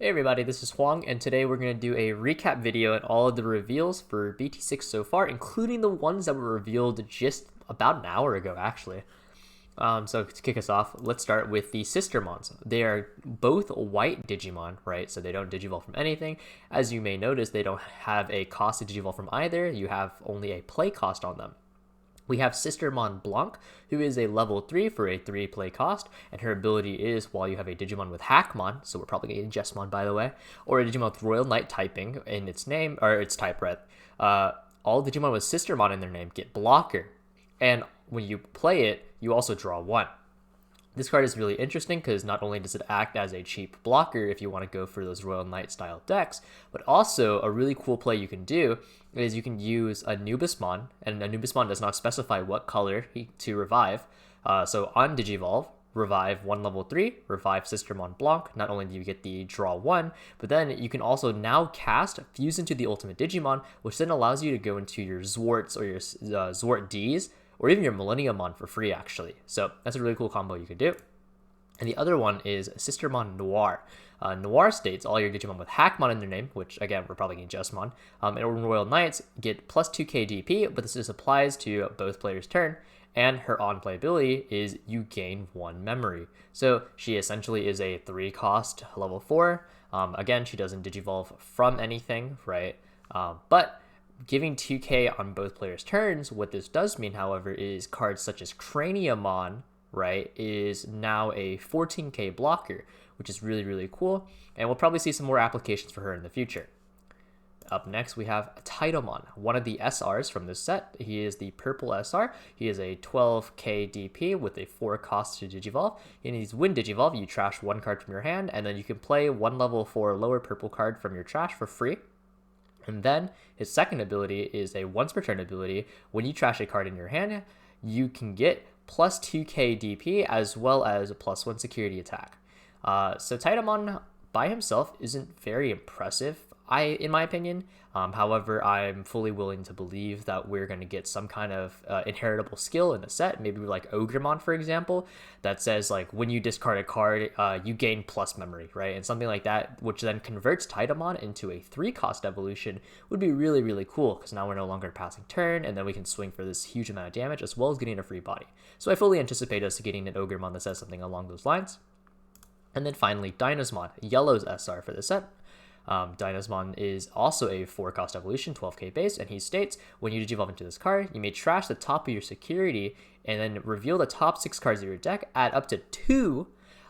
Hey everybody, this is Hoang, and today we're going to do a recap video on all of the reveals for BT6 so far, including the ones that were revealed just about an hour ago, actually. So to kick us off, let's start with the Sister Mons. They are both white Digimon, right? So they don't Digivolve from anything. As you may notice, they don't have a cost to Digivolve from either. You have only a play cost on them. We have Sister Mon Blanc, who is a level 3 for a 3 play cost, and her ability is while you have a Digimon with Hackmon, so we're probably getting Jessmon by the way, or a Digimon with Royal Knight typing in its name, or its type, right? All Digimon with Sister Mon in their name get Blocker, and when you play it, you also draw 1. This card is really interesting because not only does it act as a cheap blocker if you want to go for those Royal Knight style decks, but also a really cool play you can do is you can use Anubismon, and Anubismon does not specify what color to revive. So on Digivolve, revive 1 level 3, revive Sistermon Blanc. Not only do you get the draw 1, but then you can also now cast Fuse into the Ultimate Digimon, which then allows you to go into your Zwarts or your Zwart Ds, or even your Millenniummon for free, actually. So that's a really cool combo you could do. And the other one is Sistermon Noir. Noir states all your Digimon with Hackmon in their name, which again, we're probably getting Jessmon, and Royal Knights get plus 2k DP, but this just applies to both players' turn. And her on-play ability is you gain 1 memory. So she essentially is a 3 cost level 4. Again, she doesn't Digivolve from anything, right? But giving 2k on both players' turns, what this does mean, however, is cards such as Craniumon, right, is now a 14k blocker, which is really, really cool. And we'll probably see some more applications for her in the future. Up next, we have Titanon, one of the SRs from this set. He is the purple SR. He is a 12k DP with a 4 cost to Digivolve. In his Win Digivolve, you trash 1 card from your hand, and then you can play 1 level 4 lower purple card from your trash for free. And then his second ability is a once per turn ability. When you trash a card in your hand, you can get plus 2k DP as well as a plus 1 security attack. So Titanon by himself isn't very impressive, in my opinion. However, I'm fully willing to believe that we're going to get some kind of inheritable skill in the set, maybe like Ogremon, for example, that says like when you discard a card, you gain plus memory, right? And something like that, which then converts Titanon into a 3 cost evolution, would be really, really cool because now we're no longer passing turn, and then we can swing for this huge amount of damage as well as getting a free body. So I fully anticipate us getting an Ogremon that says something along those lines. And then finally, Dinosaur, Yellow's SR for this set. Dinosaur is also a 4 cost evolution, 12k base, and he states, when you Digivolve into this card, you may trash the top of your security and then reveal the top 6 cards of your deck, add up to 2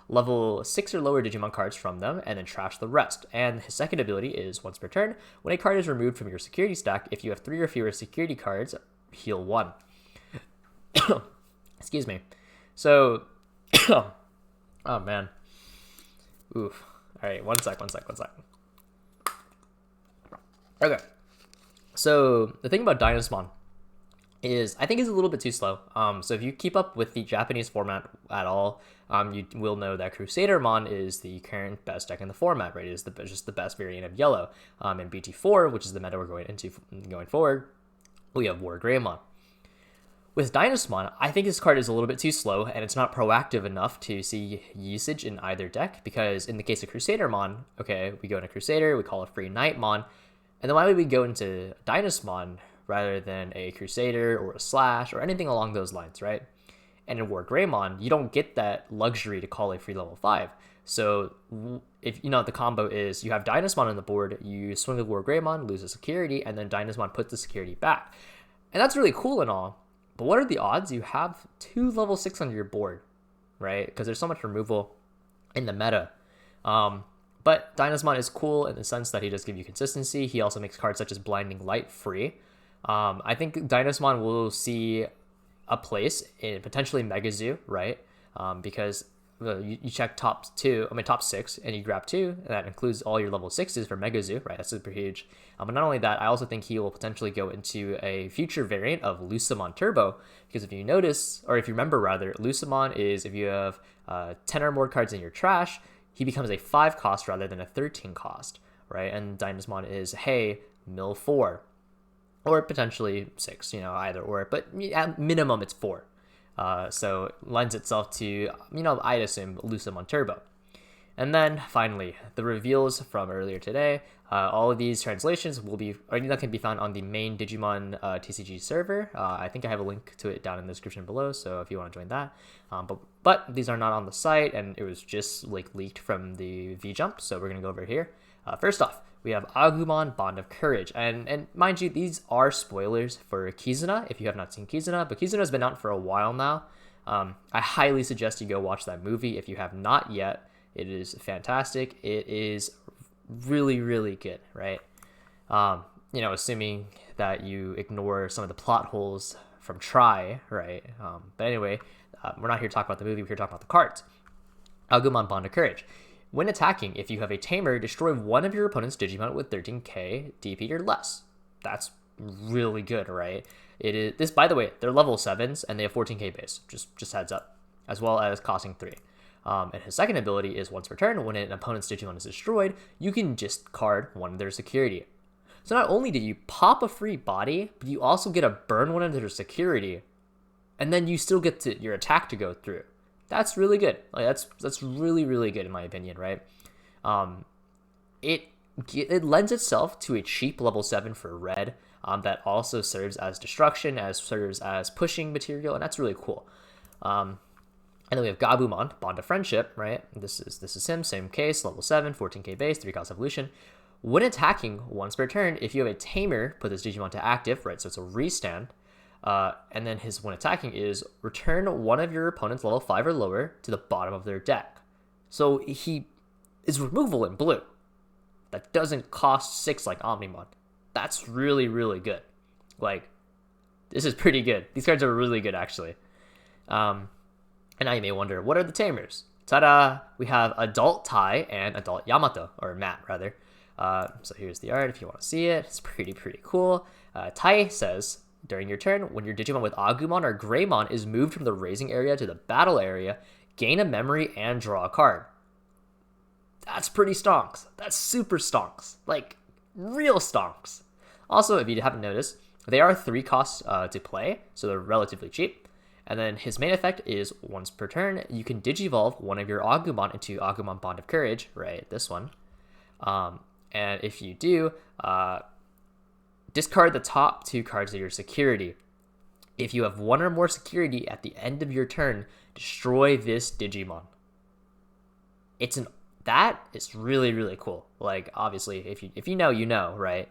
level 6 or lower Digimon cards from them, and then trash the rest. And his second ability is once per turn, when a card is removed from your security stack, if you have 3 or fewer security cards, heal 1. Excuse me. So, oh man. Oof. Alright, one sec. Okay, so the thing about Dinosaur is I think it's a little bit too slow. So if you keep up with the Japanese format at all, you will know that Crusadermon is the current best deck in the format, right? It is just the best variant of yellow. In BT4, which is the meta we're going into going forward, we have War Greymon. With Dinosaur, I think this card is a little bit too slow, and it's not proactive enough to see usage in either deck, because in the case of Crusadermon, okay, we go into Crusader, we call it Free Knightmon, and then why would we go into Dinosaur rather than a Crusader or a Slash or anything along those lines, right? And in War Greymon, you don't get that luxury to call a free level 5. So if you know the combo is you have Dinosaur on the board, you swing with War Greymon, lose a security, and then Dinosaur puts the security back. And that's really cool and all, but what are the odds you have 2 level 6 on your board, right? Because there's so much removal in the meta. But Dinosaur is cool in the sense that he does give you consistency. He also makes cards such as Blinding Light free. I think Dinosaur will see a place in potentially Megazoo, right? Because you check top 6, and you grab 2, and that includes all your level 6s for Megazoo, right? That's super huge. But not only that, I also think he will potentially go into a future variant of Lucemon Turbo, because if you notice, or if you remember rather, Lucemon is if you have 10 or more cards in your trash, he becomes a 5 cost rather than a 13 cost, right? And Dinosaur is, hey, mill 4, or potentially 6, either or, but at minimum it's 4. So lends itself to, I'd assume Lucemon Turbo. And then finally, the reveals from earlier today. All of these translations can be found on the main Digimon TCG server. I think I have a link to it down in the description below, so if you want to join that. But these are not on the site, and it was just like leaked from the VJump, so we're gonna go over here. First off, we have Agumon Bond of Courage, and mind you, these are spoilers for Kizuna if you have not seen Kizuna, but Kizuna's been out for a while now. I highly suggest you go watch that movie if you have not yet. It is fantastic. It is really, really good, right? Assuming that you ignore some of the plot holes from Try, right? But anyway, we're not here to talk about the movie. We're here to talk about the cards. Agumon Bond of Courage. When attacking, if you have a tamer, destroy one of your opponent's Digimon with 13k DP or less. That's really good, right? It is this, by the way, they're level 7s and they have 14k base. Just heads up, as well as costing 3. And his second ability is once per turn, when an opponent's Digimon is destroyed, you can just card one of their security. So not only do you pop a free body, but you also get to burn one of their security, and then you still get your attack to go through. That's really good. Like that's really, really good in my opinion, right? It lends itself to a cheap level 7 for red that also serves as destruction, serves as pushing material, and that's really cool. And then we have Gabumon, Bond of Friendship, right? This is him, same case, level 7, 14k base, 3 cost evolution. When attacking once per turn, if you have a tamer, put this Digimon to active, right? So it's a restand. And then when attacking is return one of your opponent's level 5 or lower to the bottom of their deck. So he is removal in blue. That doesn't cost 6 like Omnimon. That's really, really good. Like, this is pretty good. These cards are really good, actually. And now you may wonder, what are the tamers? Ta-da! We have Adult Tai and Adult Yamato, or Matt, rather. So here's the art if you want to see it. It's pretty cool. Tai says, during your turn, when your Digimon with Agumon or Greymon is moved from the raising area to the battle area, gain a memory and draw a card. That's pretty stonks. That's super stonks. Like, real stonks. Also, if you haven't noticed, they are 3 costs to play, so they're relatively cheap. And then his main effect is once per turn, you can Digivolve one of your Agumon into Agumon Bond of Courage, right? This one. And if you do, discard the top 2 cards of your security. If you have 1 or more security at the end of your turn, destroy this Digimon. That is really, really cool. Like, obviously, if you know, you know, right?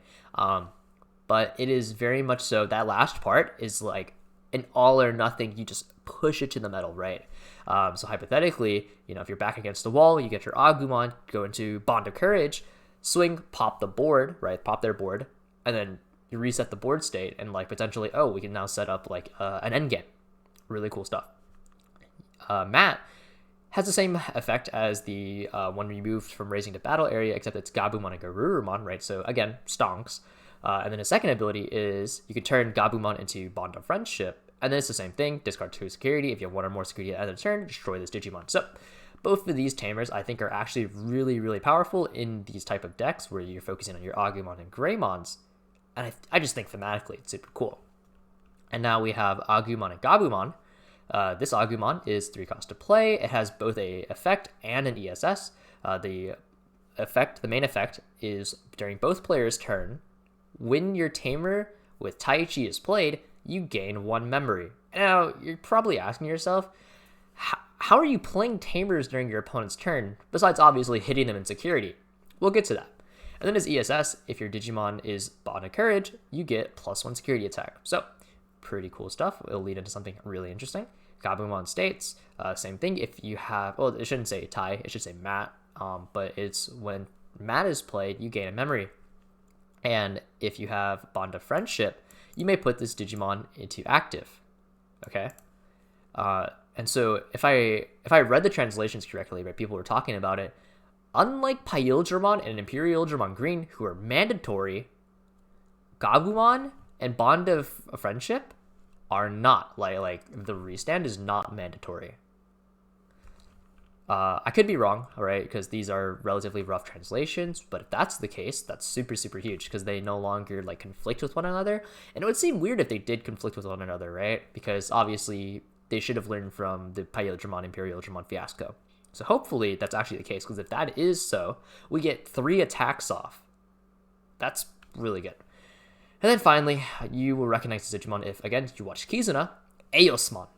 But it is very much so. That last part is like an all or nothing. You just push it to the metal, right? So hypothetically, if you're back against the wall, you get your Agumon, go into Bond of Courage, swing, pop the board, right? Pop their board, and then you reset the board state, and like potentially, we can now set up like an endgame. Really cool stuff. Matt has the same effect as the one removed from raising to battle area, except it's Gabumon and Garurumon, right? So again, stonks. And then his second ability is you can turn Gabumon into Bond of Friendship, and then it's the same thing, discard 2 security. If you have 1 or more security at the end of the turn, destroy this Digimon. So both of these tamers, I think, are actually really, really powerful in these type of decks where you're focusing on your Agumon and Greymons, and I just think thematically it's super cool. And now we have Agumon and Gabumon. This Agumon is 3 cost to play. It has both a effect and an ESS. The main effect is during both players' turn, when your tamer with Taichi is played, you gain 1 memory. Now, you're probably asking yourself, how are you playing tamers during your opponent's turn, besides obviously hitting them in security? We'll get to that. And then as ESS, if your Digimon is Bond of Courage, you get +1 security attack. So, pretty cool stuff. It'll lead into something really interesting. Gabumon states, same thing. If you have, it shouldn't say Tai, it should say Matt, but it's when Matt is played, you gain a memory. And if you have Bond of Friendship, you may put this Digimon into active. Okay? And so if I read the translations correctly, right, people were talking about it, unlike Pyildramon and Imperial Dramon Green, who are mandatory, Gabumon and Bond of Friendship are not. Like the restand is not mandatory. I could be wrong, all right, because these are relatively rough translations, but if that's the case, that's super huge, because they no longer like conflict with one another. And it would seem weird if they did conflict with one another, right? Because obviously they should have learned from the Pyildramon Imperial Dramon fiasco. So hopefully that's actually the case, because if that is so, we get 3 attacks off. That's really good. And then finally, you will recognize the Digimon if, again, you watch Kizuna, Eosmon.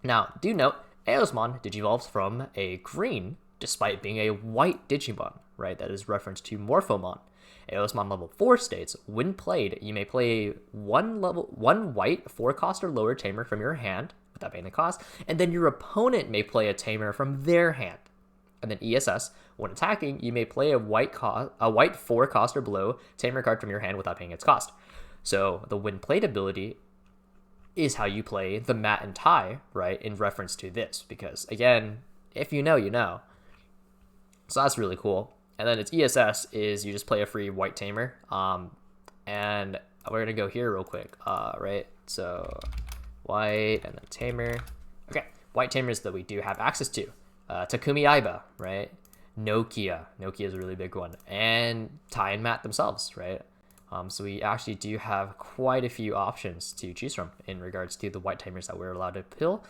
Now, do note, Eosmon digivolves from a green, despite being a white Digimon, right? That is reference to Morphomon. Eosmon level 4 states, when played, you may play one white 4-cost or lower tamer from your hand, without paying the cost, and then your opponent may play a tamer from their hand. And then ESS, when attacking, you may play a white 4-cost or below tamer card from your hand without paying its cost. So the when played ability is how you play the mat and tie, right, in reference to this, because again, if you know, you know. So that's really cool. And then its ESS is you just play a free white tamer. And we're gonna go here real quick, right? So white and then tamer. Okay, white tamers that we do have access to. Takumi Aiba, right? Nokia is a really big one, and Tai and Matt themselves, right? So we actually do have quite a few options to choose from in regards to the white tamers that we're allowed to pull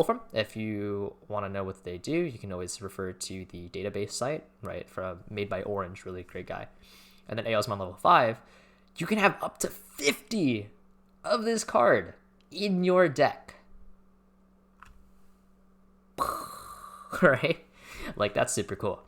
from. If you want to know what they do, you can always refer to the database site, right? Made by Orange, really great guy. And then Eosmon level 5, you can have up to 50 of this card in your deck. Right? Like, that's super cool.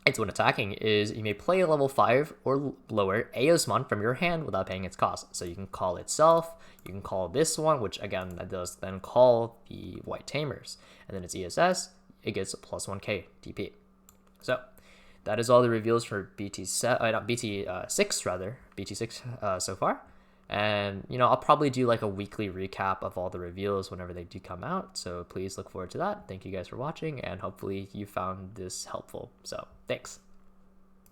It's when attacking is you may play a level 5 or lower Eosmon from your hand without paying its cost. So you can call itself, you can call this one, which again, that does then call the white tamers. And then its ESS, it gets a plus 1k DP. So that is all the reveals for BT6 so far. And, you know, I'll probably do like a weekly recap of all the reveals whenever they do come out. So please look forward to that. Thank you guys for watching, and hopefully you found this helpful. So thanks.